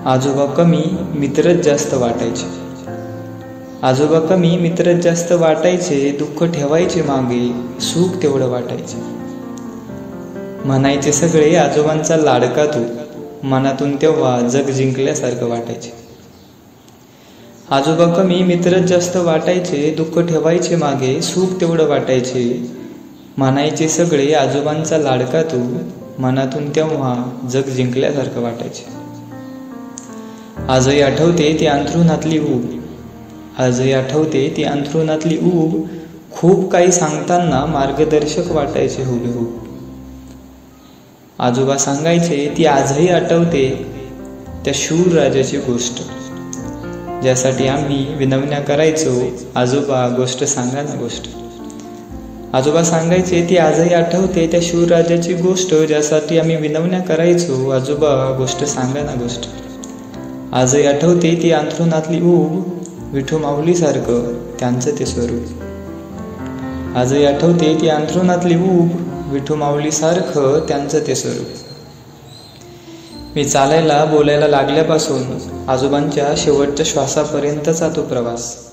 आजोबा कमी मित्रच जास्त वाटायचे। आजोबा कमी मित्रच जास्त वाटायचे, दुःख ठेवायचे मागे, सुख तेवढं वाटायचे। म्हणायचे सगळे आजोबांचा लाडका तू, मनातून तेव्हा जग जिंकल्यासारखं वाटायचे। आजोबा कमी मित्रच जास्त वाटायचे, दुःख ठेवायचे मागे, सुख तेवढं वाटायचे। म्हणायचे सगळे आजोबांचा लाडका तू, मनातून तेव्हा जग जिंकल्यासारखं वाटायचे। आजही आठवते ती अंथरुणातली ऊब, आजही आठवते ती अंथरुणातली ऊब, खूप काही सांगताना मार्गदर्शक वाटायचे हुबेहूब। आजोबा सांगायचे ती आजही आठवते त्या शूर राजाची गोष्ट, ज्यासाठी आम्ही विनवण्या करायचो, आजोबा गोष्ट सांगा ना गोष्ट। आजोबा सांगायचे ती आजही आठवते त्या शूर राजाची गोष्ट, ज्यासाठी आम्ही विनवण्या करायचो, आजोबा गोष्ट सांगा ना गोष्ट। आजही आठवते ती अंथरुणातली ऊब, विठू माऊलीसारखं त्यांचं ते स्वरूप। आजही आठवते ती अंथरुणातली ऊब, विठू माऊलीसारखं त्यांचं ते स्वरूप। मी चालायला बोलायला लागल्यापासून आजोबांच्या शेवटच्या श्वासापर्यंतचा तो प्रवास।